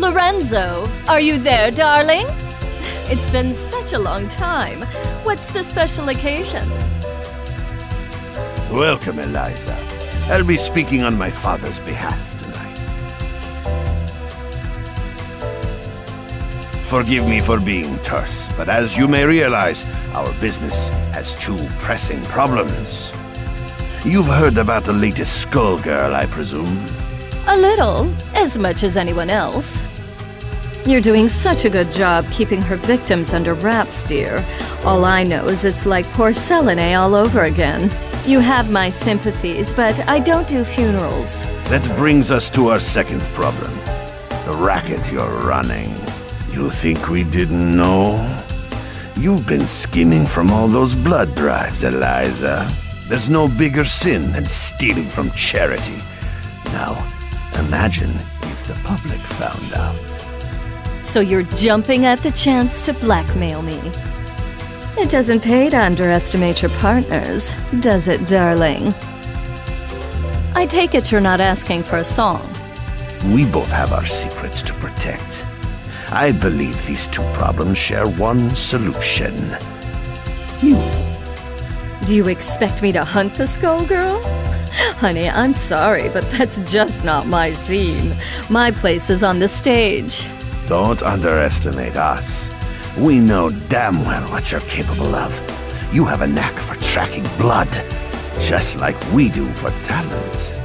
Lorenzo, are you there, darling? It's been such a long time. What's the special occasion? Welcome, Eliza. I'll be speaking on my father's behalf tonight. Forgive me for being terse, but as you may realize, our business has two pressing problems. You've heard about the latest Skullgirl, I presume? A little, as much as anyone else. You're doing such a good job keeping her victims under wraps, dear. All I know is it's like porcelain all over again. You have my sympathies, but I don't do funerals. That brings us to our second problem. The racket you're running. You think we didn't know? You've been scheming from all those blood drives, Eliza. There's no bigger sin than stealing from charity. Now, imagine if the public found out. So you're jumping at the chance to blackmail me. It doesn't pay to underestimate your partners, does it, darling? I take it you're not asking for a song. We both have our secrets to protect. I believe these two problems share one solution. You. Do you expect me to hunt the Skullgirl? Honey, I'm sorry, but that's just not my scene. My place is on the stage. Don't underestimate us. We know damn well what you're capable of. You have a knack for tracking blood, just like we do for talent.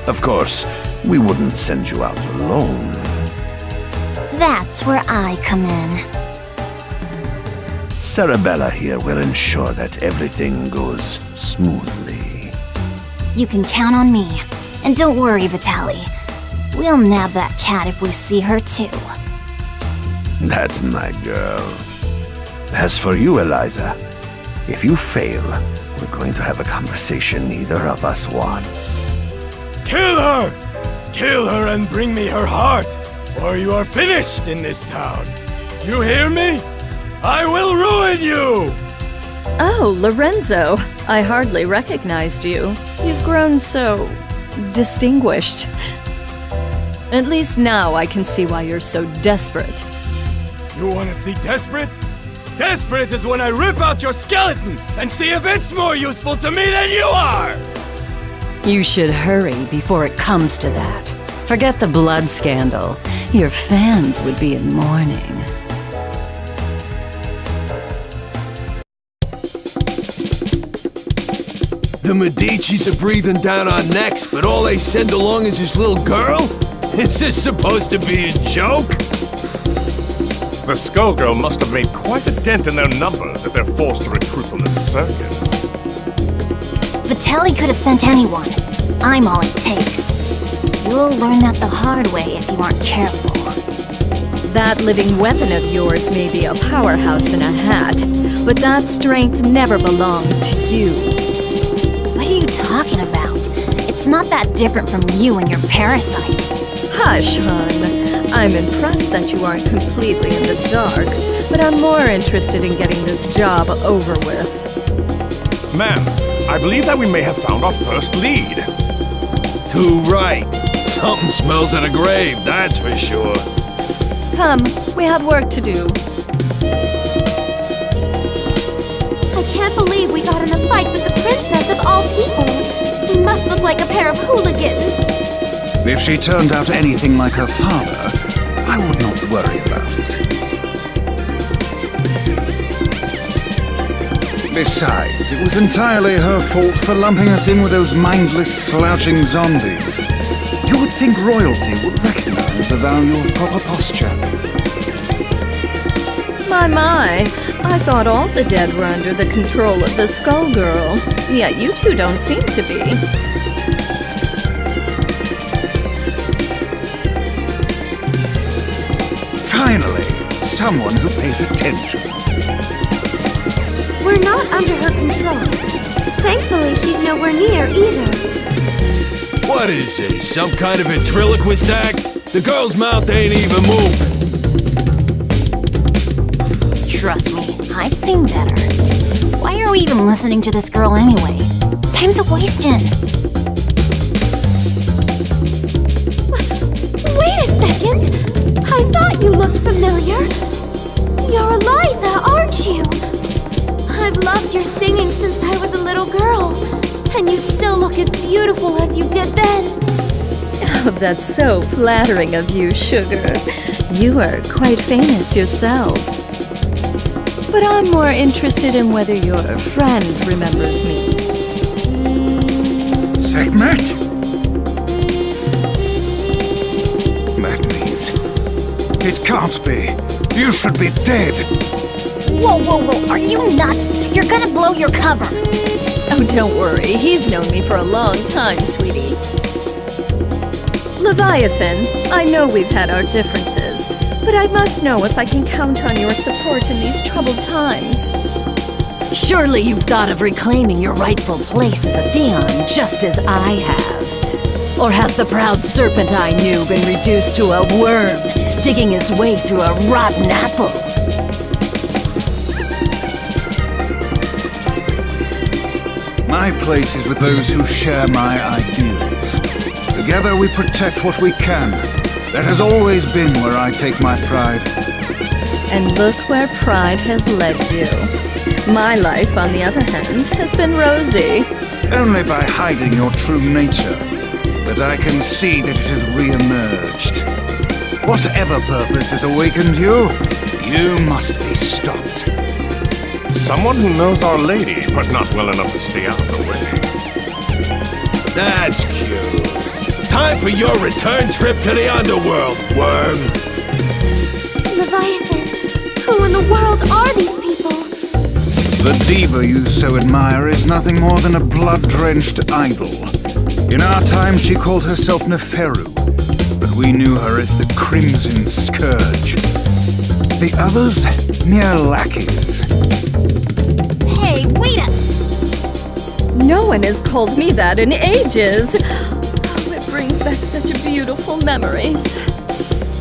Of course, we wouldn't send you out alone. That's where I come in. Sarabella here will ensure that everything goes smoothly. You can count on me. And don't worry, Vitaly. We'll nab that cat if we see her too. That's my girl. As for you, Eliza, if you fail, we're going to have a conversation neither of us wants. Kill her! Kill her and bring me her heart, or you are finished in this town. You hear me? I will ruin you! Oh, Lorenzo, I hardly recognized you. You've grown so distinguished. At least now I can see why you're so desperate. You want to see desperate? Desperate is when I rip out your skeleton and see if it's more useful to me than you are! You should hurry before it comes to that. Forget the blood scandal. Your fans would be in mourning. The Medici's are breathing down our necks, but all they send along is this little girl? Is this supposed to be a joke? The Skullgirl must have made quite a dent in their numbers if they're forced to recruit from the circus. Vitaly could have sent anyone. I'm all it takes. You'll learn that the hard way if you aren't careful. That living weapon of yours may be a powerhouse in a hat, but that strength never belonged to you. What are you talking about? It's not that different from you and your parasite. Hush, hon. I'm impressed that you aren't completely in the dark, but I'm more interested in getting this job over with. Ma'am, I believe that we may have found our first lead. Too right. Something smells of a grave, that's for sure. Come, we have work to do. I can't believe we got in a fight with the princess of all people. We must look like a pair of hooligans. If she turned out anything like her father, I would not worry about it. Besides, it was entirely her fault for lumping us in with those mindless, slouching zombies. You would think royalty would recognize the value of proper posture. My, I thought all the dead were under the control of the Skullgirl, yet you two don't seem to be. Finally, someone who pays attention. We're not under her control. Thankfully, she's nowhere near either. What is this, some kind of ventriloquist act? The girl's mouth ain't even moving. Trust me, I've seen better. Why are we even listening to this girl anyway? Time's a-wasting. Wait a second! I I thought you looked familiar. You're Eliza, aren't you? I've loved your singing since I was a little girl, and you still look as beautiful as you did then. Oh, that's so flattering of you, Sugar. You are quite famous yourself. But I'm more interested in whether your friend remembers me. Sekhmet? That means... It can't be. You should be dead. Whoa, are you nuts? You're gonna blow your cover. Oh, don't worry. He's known me for a long time, sweetie. Leviathan, I know we've had our differences, but I must know if I can count on your support in these troubled times. Surely you've thought of reclaiming your rightful place as a Theon, just as I have. Or has the proud serpent I knew been reduced to a worm, digging his way through a rotten apple? My place is with those who share my ideals. Together we protect what we can. That has always been where I take my pride. And look where pride has led you. My life, on the other hand, has been rosy. Only by hiding your true nature. But I can see that it has re-emerged. Whatever purpose has awakened you, you must be stopped. Someone who knows Our Lady, but not well enough to stay out of the way. That's cute. Time for your return trip to the underworld, worm. Leviathan, who in the world are these people? The diva you so admire is nothing more than a blood-drenched idol. In our time, she called herself Neferu, but we knew her as the Crimson Scourge. The others, mere lackeys. Hey, wait up! No one has called me that in ages. Oh, it brings back such beautiful memories.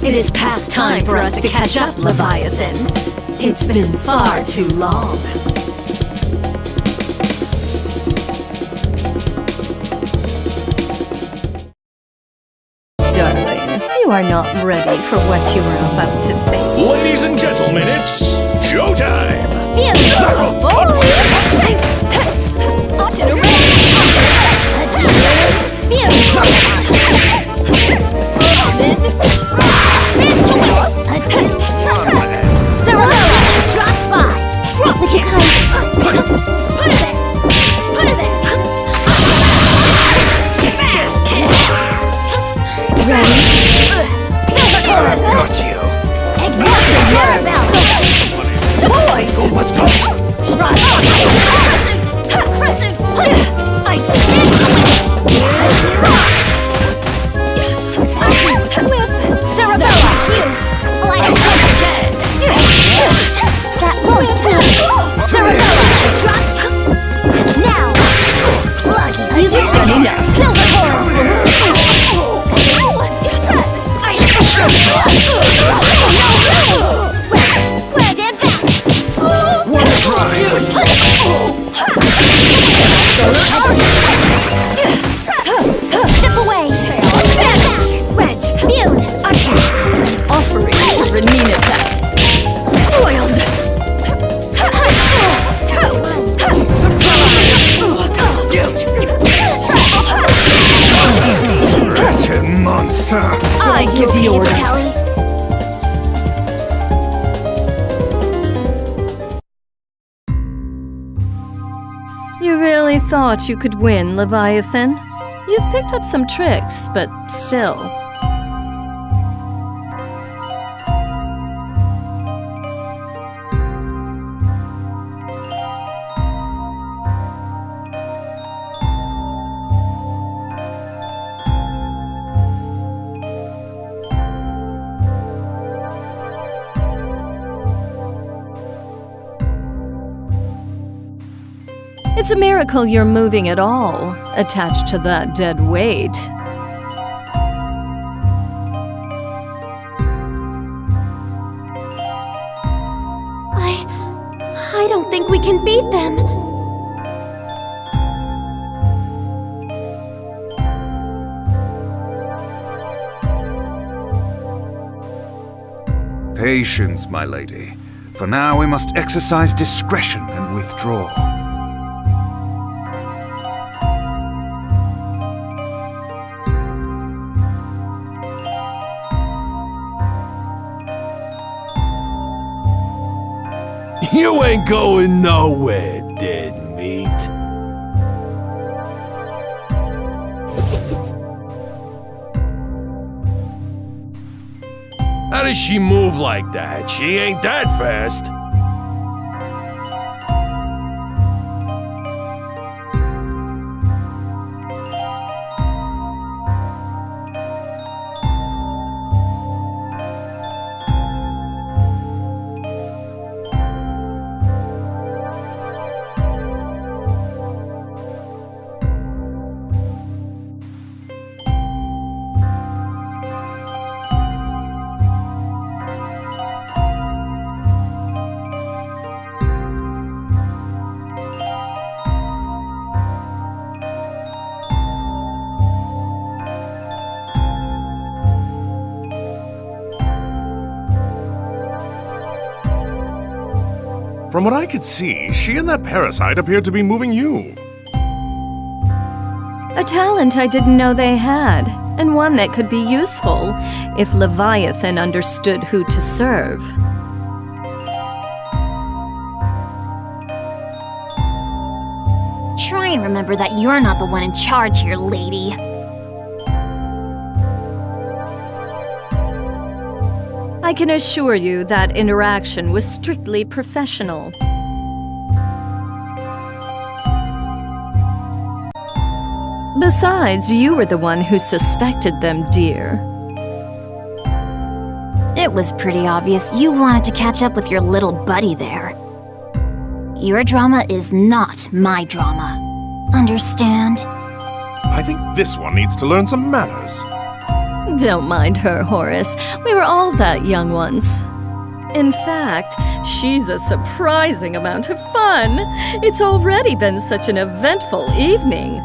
It is past time for us to catch up, Leviathan. It's been far too long. Darling, you are not ready for what you are about to face. Ladies and gentlemen, it's showtime! Would you kind put her there? Put her there! Ready? I've got you. Boys! Let's go. That won't do! Cerebella! Drop! Now! You've done enough. Stand back! One try. Step away! Stand back! Wedge! Mune! Offering for Renina attack. Soiled! Wretched monster! I give the orders. You really thought you could win, Leviathan? You've picked up some tricks, but still. It's a miracle you're moving at all, attached to that dead weight. I don't think we can beat them. Patience, my lady. For now, we must exercise discretion and withdraw. You ain't going nowhere, dead meat. How does she move like that? She ain't that fast. From what I could see, she and that parasite appeared to be moving you. A talent I didn't know they had, and one that could be useful if Leviathan understood who to serve. Try and remember that you're not the one in charge here, lady. I can assure you that interaction was strictly professional. Besides, you were the one who suspected them, dear. It was pretty obvious you wanted to catch up with your little buddy there. Your drama is not my drama. Understand? I think this one needs to learn some manners. Don't mind her, Horace. We were all that young once. In fact, she's a surprising amount of fun. It's already been such an eventful evening.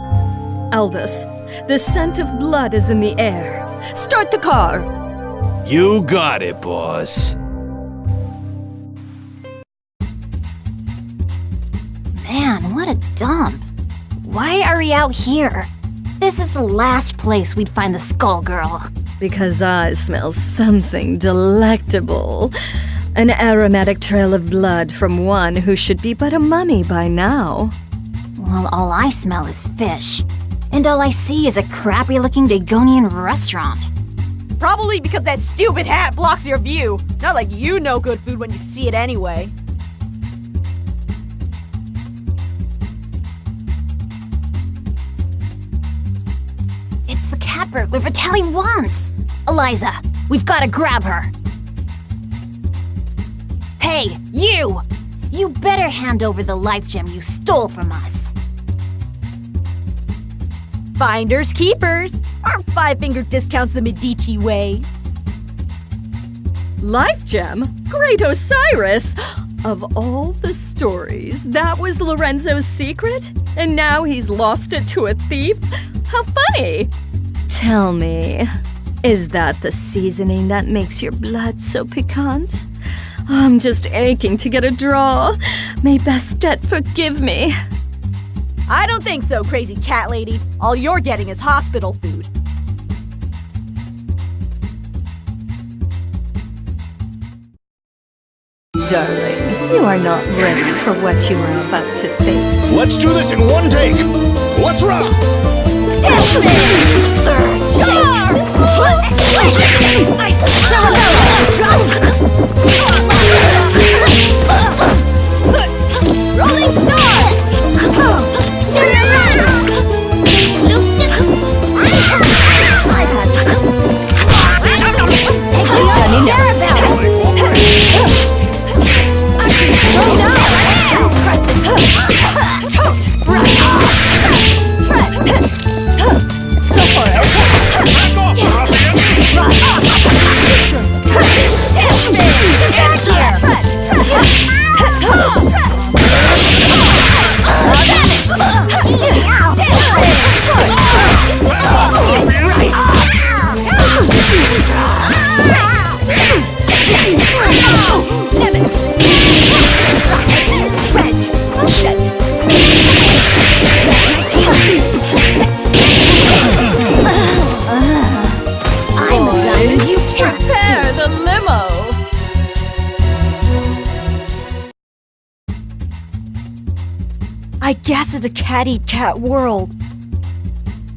Albus, the scent of blood is in the air. Start the car! You got it, boss. Man, what a dump. Why are we out here? This is the last place we'd find the Skullgirl. Because I smell something delectable. An aromatic trail of blood from one who should be but a mummy by now. Well, all I smell is fish. And all I see is a crappy-looking Dagonian restaurant. Probably because that stupid hat blocks your view. Not like you know good food when you see it anyway. It's the cat burglar Vitelli wants! Eliza, we've got to grab her. Hey, you! You better hand over the life gem you stole from us. Finders keepers. Aren't 5-finger discounts the Medici way? Life gem? Great Osiris! Of all the stories, that was Lorenzo's secret? And now he's lost it to a thief? How funny! Tell me, is that the seasoning that makes your blood so piquant? I'm just aching to get a draw. May Bastet forgive me. I don't think so, crazy cat lady. All you're getting is hospital food. Darling, you are not ready for what you are about to face. Let's do this in one take. Let's rock! Rolling Star! So far, grass is a cat-eat-cat world.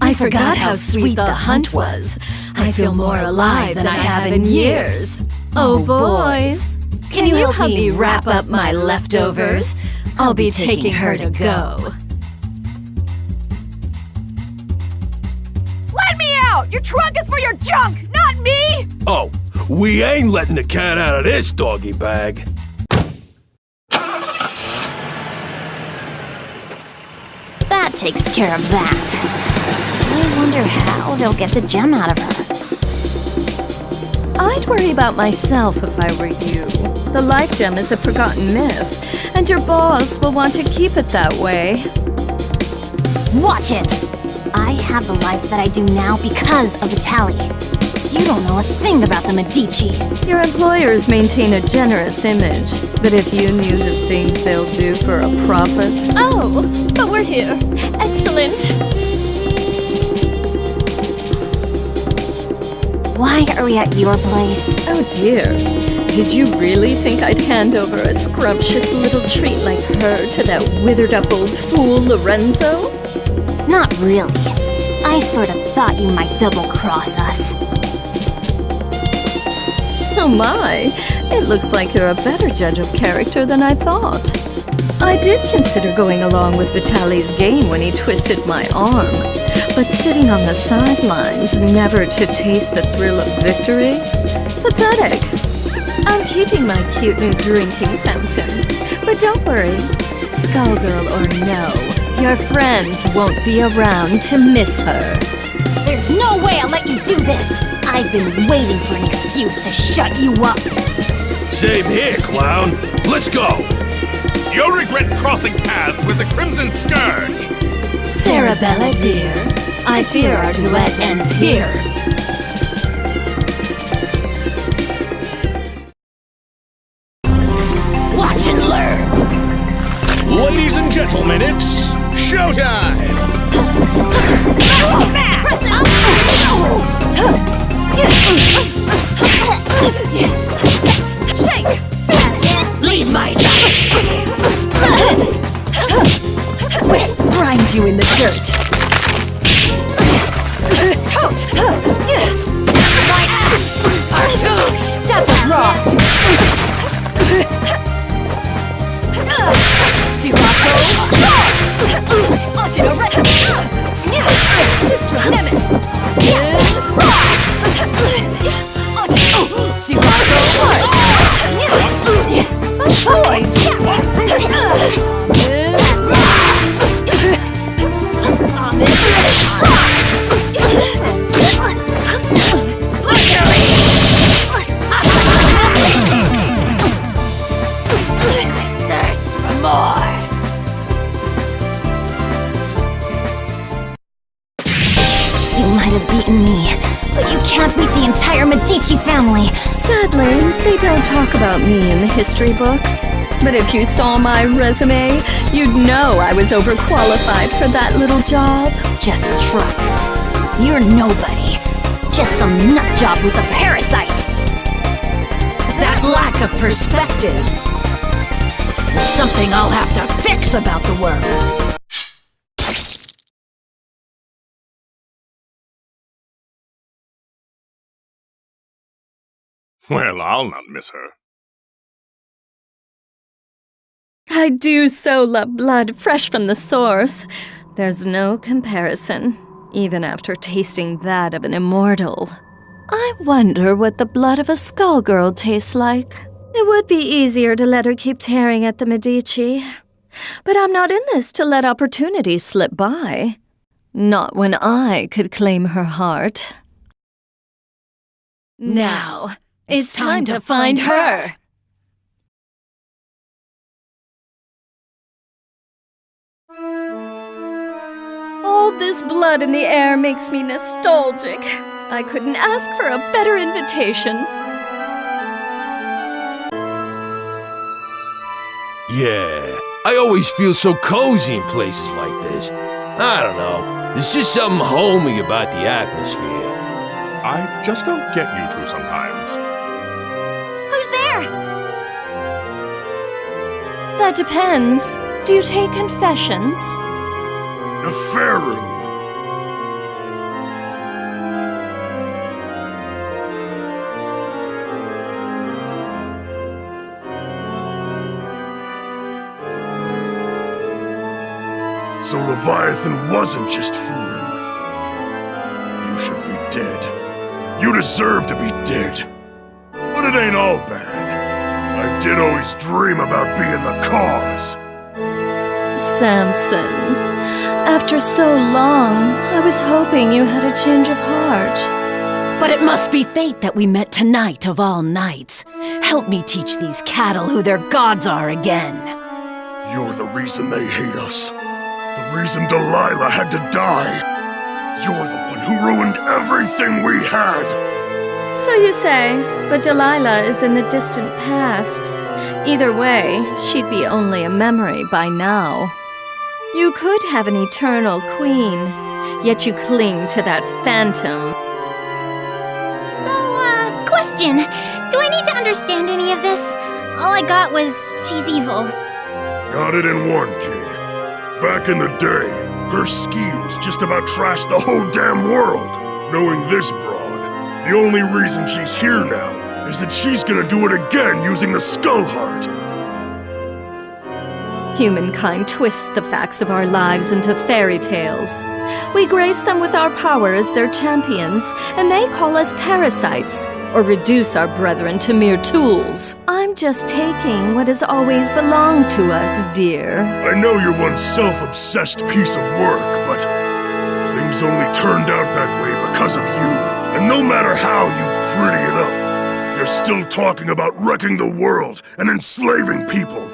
I forgot how sweet the hunt was. I feel more alive than I have in years. Oh, boys. Can you help me wrap up my leftovers? I'll be taking her to go. Let me out! Your trunk is for your junk, not me! Oh, we ain't letting the cat out of this doggy bag. That takes care of that. I wonder how they'll get the gem out of her. I'd worry about myself if I were you. The life gem is a forgotten myth, and your boss will want to keep it that way. Watch it! I have the life that I do now because of Vitaly. You don't know a thing about the Medici. Your employers maintain a generous image, but if you knew the things they'll do for a profit... Oh, but we're here. Excellent. Why are we at your place? Oh dear. Did you really think I'd hand over a scrumptious little treat like her to that withered-up old fool, Lorenzo? Not really. I sort of thought you might double-cross us. Oh my, it looks like you're a better judge of character than I thought. I did consider going along with Vitaly's game when he twisted my arm, but sitting on the sidelines, never to taste the thrill of victory? Pathetic. I'm keeping my cute new drinking fountain, but don't worry, Skullgirl or no, your friends won't be around to miss her. There's no way I'll let you do this! I've been waiting for an excuse to shut you up! Same here, clown. Let's go! You'll regret crossing paths with the Crimson Scourge! Sarabella, dear, I fear our duet ends here. Watch and learn! Ladies and gentlemen, it's showtime! Shake! Leave my side! Grind you in the dirt! Tote! My ass! Step raw! Sirocco! Onto red! Sistra Nemesis! Sirocco! Thirst for more! You might have beaten me, but you can't beat the entire Medici family! Sadly, they don't talk about me in the history books. But if you saw my resume, you'd know I was overqualified for that little job. Just try it. You're nobody. Just some nutjob with a parasite! That lack of perspective is something I'll have to fix about the world. Well, I'll not miss her. I do so love blood fresh from the source. There's no comparison, even after tasting that of an immortal. I wonder what the blood of a Skullgirl tastes like. It would be easier to let her keep tearing at the Medici. But I'm not in this to let opportunities slip by. Not when I could claim her heart. Now, it's time to find her! All this blood in the air makes me nostalgic. I couldn't ask for a better invitation. Yeah, I always feel so cozy in places like this. I don't know, there's just something homey about the atmosphere. I just don't get you two sometimes. Who's there? That depends. Do you take confessions? Neferu! So Leviathan wasn't just fooling. You should be dead. You deserve to be dead. But it ain't all bad. I did always dream about being the cause. Samson, after so long, I was hoping you had a change of heart. But it must be fate that we met tonight of all nights. Help me teach these cattle who their gods are again. You're the reason they hate us. The reason Delilah had to die. You're the one who ruined everything we had. So you say, but Delilah is in the distant past. Either way, she'd be only a memory by now. You could have an eternal queen, yet you cling to that phantom. So, question. Do I need to understand any of this? All I got was she's evil. Got it in one, kid. Back in the day, her schemes just about trashed the whole damn world. Knowing this broad, the only reason she's here now is that she's gonna do it again using the Skull Heart. Humankind twists the facts of our lives into fairy tales. We grace them with our power as their champions, and they call us parasites, or reduce our brethren to mere tools. I'm just taking what has always belonged to us, dear. I know you're one self-obsessed piece of work, but things only turned out that way because of you. And no matter how you pretty it up, you're still talking about wrecking the world and enslaving people.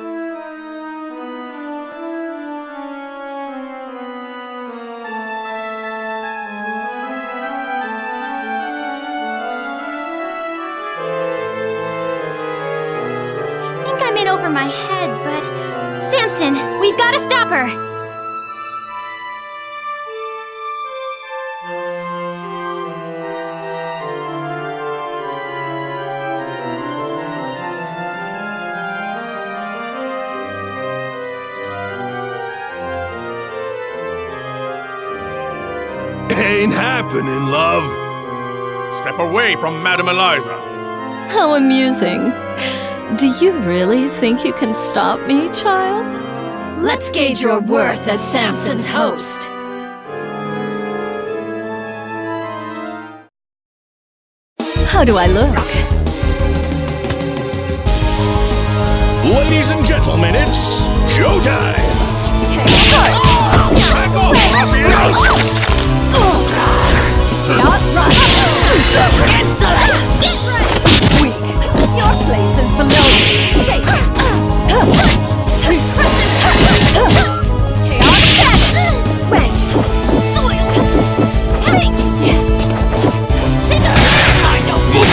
Over my head, but... Samson, we've got to stop her! Ain't happening, love. Step away from Mode-Eliza. How amusing. Do you really think you can stop me, child? Let's gauge your worth as Samson's host. How do I look? Ladies and gentlemen, it's showtime! Back off, ruffians! Weak. Your place is below me. Shake. Chaos wedge. Soil. I don't need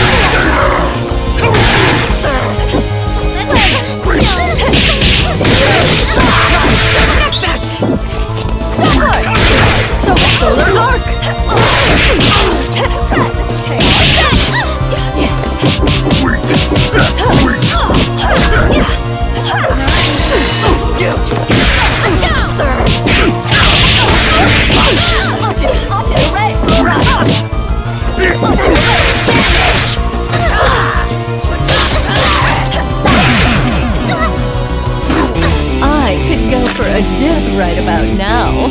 solar arc. I could go for a dip right about now.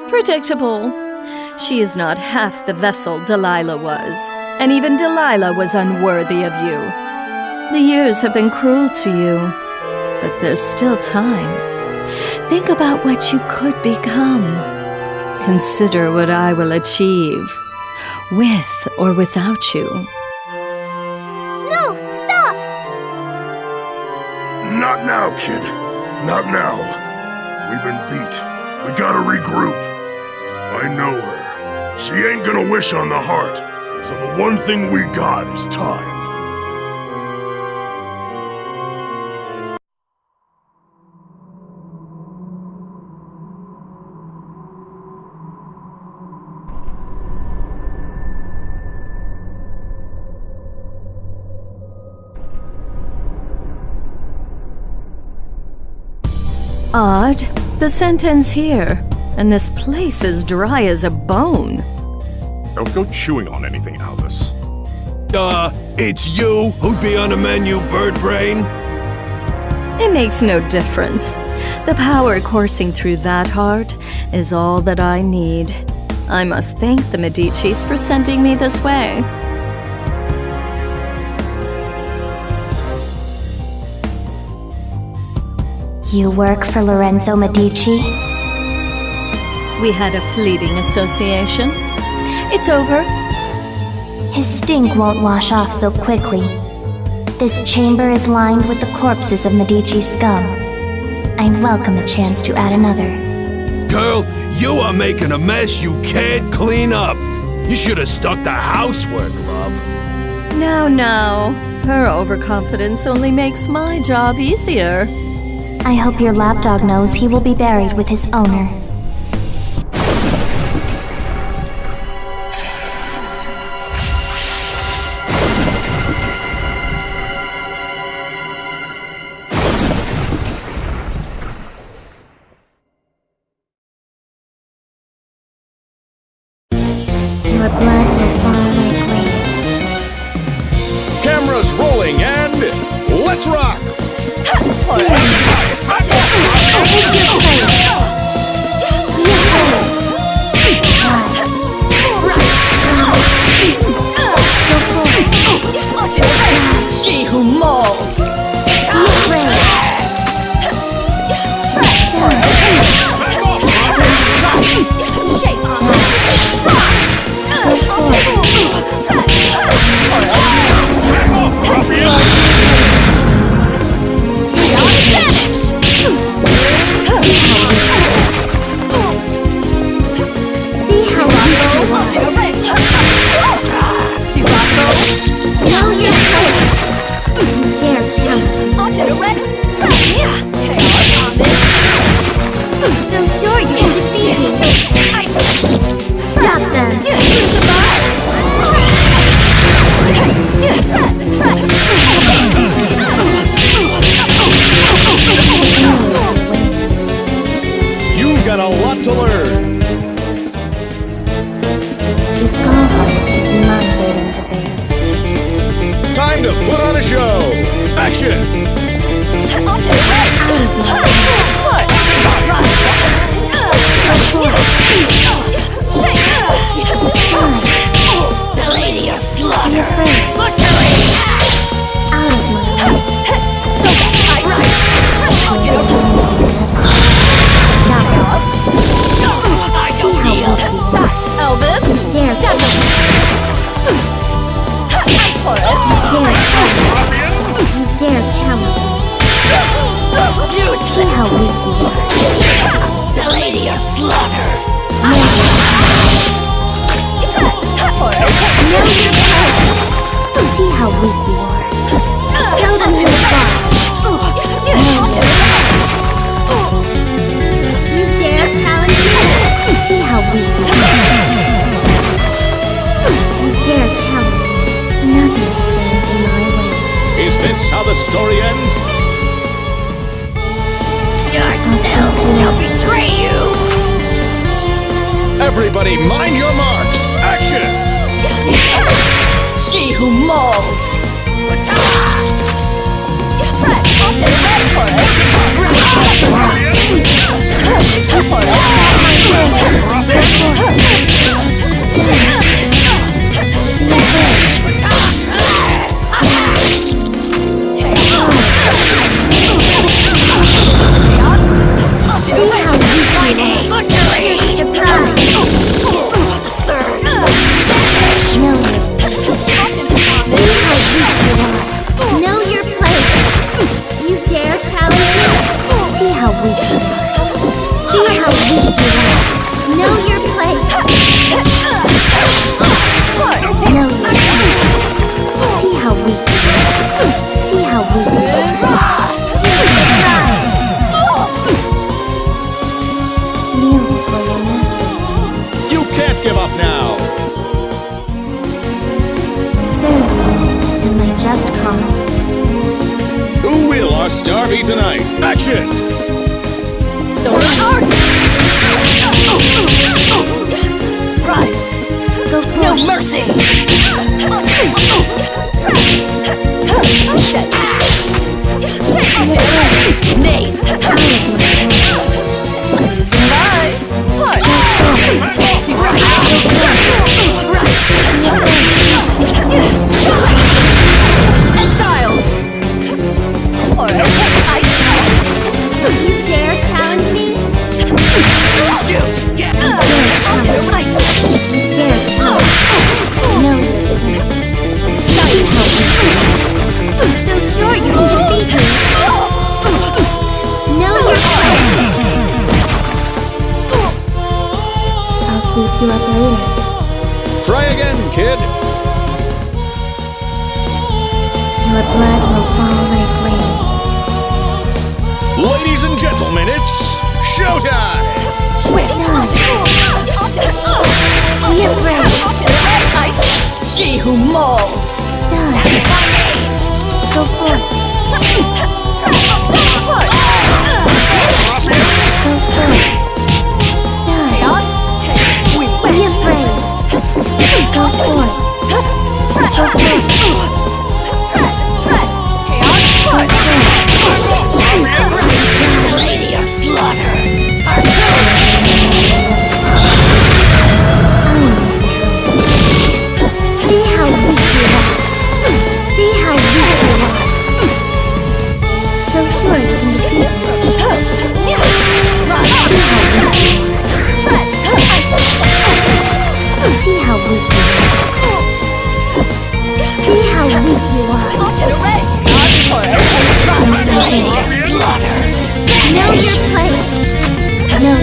Predictable. She is not half the vessel Delilah was, and even Delilah was unworthy of you. The years have been cruel to you, but there's still time. Think about what you could become. Consider what I will achieve, with or without you. No, stop! Not now, kid. Not now. We've been beat. We gotta regroup. I know her. She ain't gonna wish on the heart. So the one thing we got is time. Odd. The sentence here, and this place is dry as a bone. Don't go chewing on anything, Albus. It's you who'd be on the menu, bird brain? It makes no difference. The power coursing through that heart is all that I need. I must thank the Medicis for sending me this way. You work for Lorenzo Medici? We had a fleeting association. It's over. His stink won't wash off so quickly. This chamber is lined with the corpses of Medici scum. I welcome a chance to add another. Girl, you are making a mess you can't clean up. You should have stuck to housework, love. No. Her overconfidence only makes my job easier. I hope your lapdog knows he will be buried with his owner. Your blood will fall like rain. Cameras rolling and let's rock! She who mauls! You've got a lot to learn. The Skullgirls is my burden to bear. Time to put on a show. Action! The Lady of Slaughter! Out of my way. Stop it. See how weak you are. Elvis? Dare challenge. You dare challenge me. See how weak you are. The Lady of Slaughter! See how weak you are. Show them who's boss. You dare challenge me? See how weak you are. You dare challenge me? Nothing stands in my way. Is this how the story ends? Yourself shall betray you! Everybody mind your marks. Action! She who mauls! Know your place. You dare challenge me? See how weak you are. See how weak you are. Know your place. Know your place. See how weak you are. See how weak you are. Kneel before your master. You can't give up now. Serve you in my just cause. Who will our star be tonight? Action! No mercy! Nay! See right! Exiled! You dare challenge me? So sure you can defeat me. Know your place. I'll sweep you up later. Try again, kid. Your blood will fall like rain. Ladies and gentlemen, it's showtime! Be afraid. She who mauls! Die. Go forth. Go forth. Die. Be afraid. Go forth. Go forth. Lady of Slaughter! See how weak you are. See how weak you are. So sure you can defeat me. See how weak you are. See how weak you are. See how weak you are. Lady of Slaughter! Know your place. Know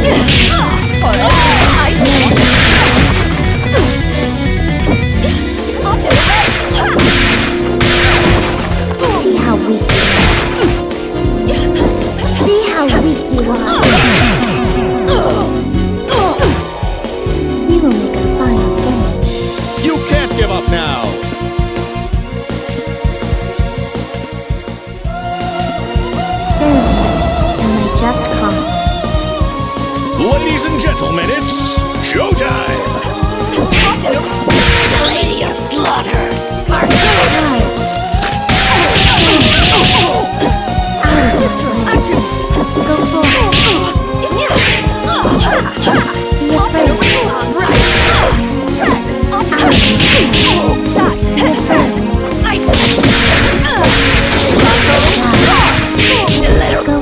your See how weak you are. See how weak you are. You will make a fine slave. You can't give up now! Serve me in my just cause. Ladies and gentlemen, it's showtime! Lady of Slaughter! Go forward. Be afraid. Go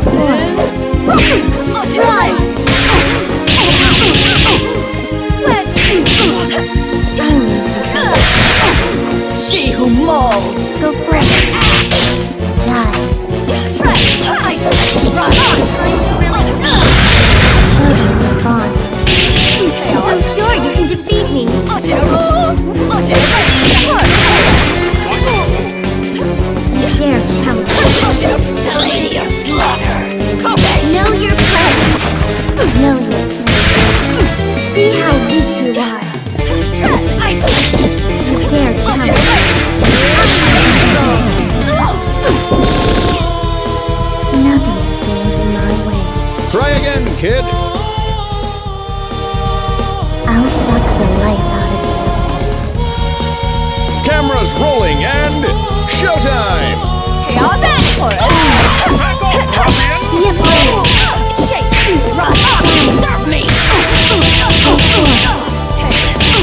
forward. She who mauls! Go forward. Die. Show me response. So sure you can defeat me. You dare challenge. The Lady of Slaughter! Know your place. Know your place. See how weak you are. You dare challenge. Nothing stands in my way. Try again, kid. I'll suck the life out of you. Cameras rolling and showtime! Be afraid. Serve me!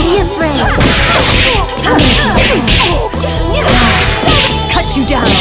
Be afraid. Cut you down!